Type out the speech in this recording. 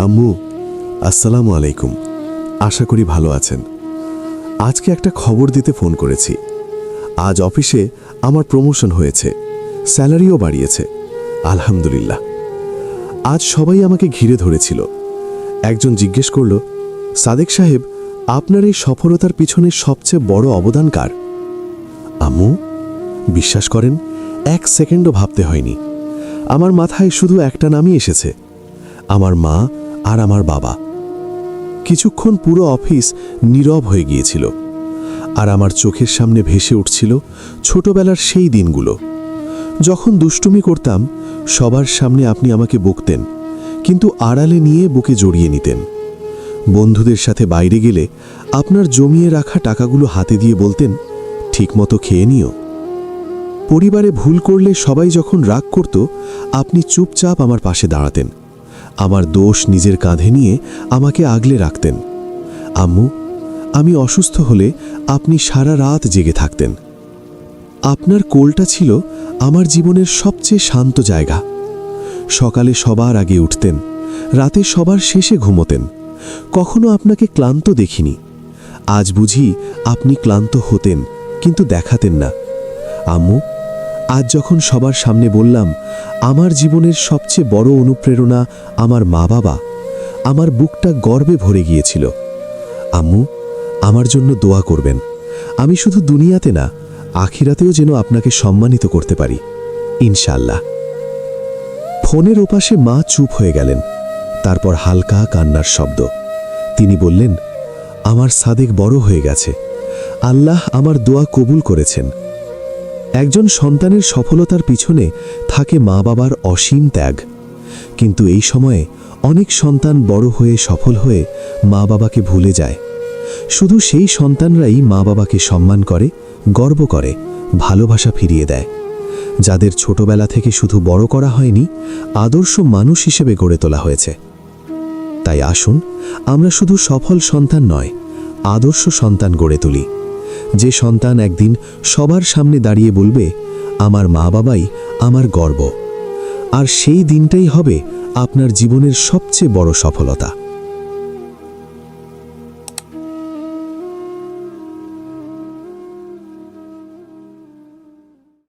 আম্মু, আসসালামু আলাইকুম। আশা করি ভালো আছেন। আজকে একটা খবর দিতে ফোন করেছি। আজ অফিসে আমার প্রমোশন হয়েছে, স্যালারিও বাড়িয়েছে, আলহামদুলিল্লাহ। আজ সবাই আমাকে ঘিরে ধরেছিল। একজন জিজ্ঞেস করল, সাদেক সাহেব, আপনার এই সফলতার পিছনে সবচেয়ে বড় অবদান কার? আম্মু, বিশ্বাস করেন, 1 সেকেন্ডও ভাবতে হয়নি। আমার মাথায় শুধু একটা নামই এসেছে, আমার মা আর আমার বাবা। কিছুক্ষণ পুরো অফিস নীরব হয়ে গিয়েছিল, আর আমার চোখের সামনে ভেসে উঠছিল ছোটবেলার সেই দিনগুলো, যখন দুষ্টুমি করতাম। সবার সামনে আপনি আমাকে বকতেন, কিন্তু আড়ালে নিয়ে বুকে জড়িয়ে নিতেন। বন্ধুদের সাথে বাইরে গেলে আপনার জমিয়ে রাখা টাকাগুলো হাতে দিয়ে বলতেন, ঠিকমতো খেয়ে নিও। পরিবারে ভুল করলে সবাই যখন রাগ করত, আপনি চুপচাপ আমার পাশে দাঁড়াতেন। আমার দোষ নিজের কাঁধে নিয়ে আমাকে আগলে রাখতেন। আম্মু, আমি অসুস্থ হলে আপনি সারা রাত জেগে থাকতেন। আপনার কোলটা ছিল আমার জীবনের সবচেয়ে শান্ত জায়গা। সকালে সবার আগে উঠতেন, রাতে সবার শেষে ঘুমোতেন। কখনো আপনাকে ক্লান্ত দেখিনি। আজ বুঝি আপনি ক্লান্ত হতেন, কিন্তু দেখাতেন না। আম্মু, আজ যখন সবার সামনে বললাম আমার জীবনের সবচেয়ে বড় অনুপ্রেরণা আমার মা বাবা, আমার বুকটা গর্বে ভরে গিয়েছিল। আম্মু, আমার জন্য দোয়া করবেন। আমি শুধু দুনিয়াতে না, আখিরাতেও যেন আপনাকে সম্মানিত করতে পারি, ইনশাআল্লাহ। ফোনের ওপাশে মা চুপ হয়ে গেলেন। তারপর হালকা কান্নার শব্দ। তিনি বললেন, আমার সাদেক বড় হয়ে গেছে, আল্লাহ আমার দোয়া কবুল করেছেন। একজন সন্তানের সফলতার পিছনে থাকে মা বাবার অসীম ত্যাগ। কিন্তু এই সময়ে অনেক সন্তান বড় হয়ে সফল হয়ে মা বাবাকে ভুলে যায়। শুধু সেই সন্তানরাই মা বাবাকে সম্মান করে, গর্ব করে, ভালোবাসা ফিরিয়ে দেয়। যাদের ছোটবেলা থেকে শুধু বড় করা হয়নি, আদর্শ মানুষ হিসেবে গড়ে তোলা হয়েছে। তাই আসুন, আমরা শুধু সফল সন্তান নয়, আদর্শ সন্তান গড়ে তুলি। যে সন্তান একদিন সবার সামনে দাঁড়িয়ে বলবে, আমার মা বাবাই আমার গর্ব। আর সেই দিনটাই হবে আপনার জীবনের সবচেয়ে বড় সফলতা।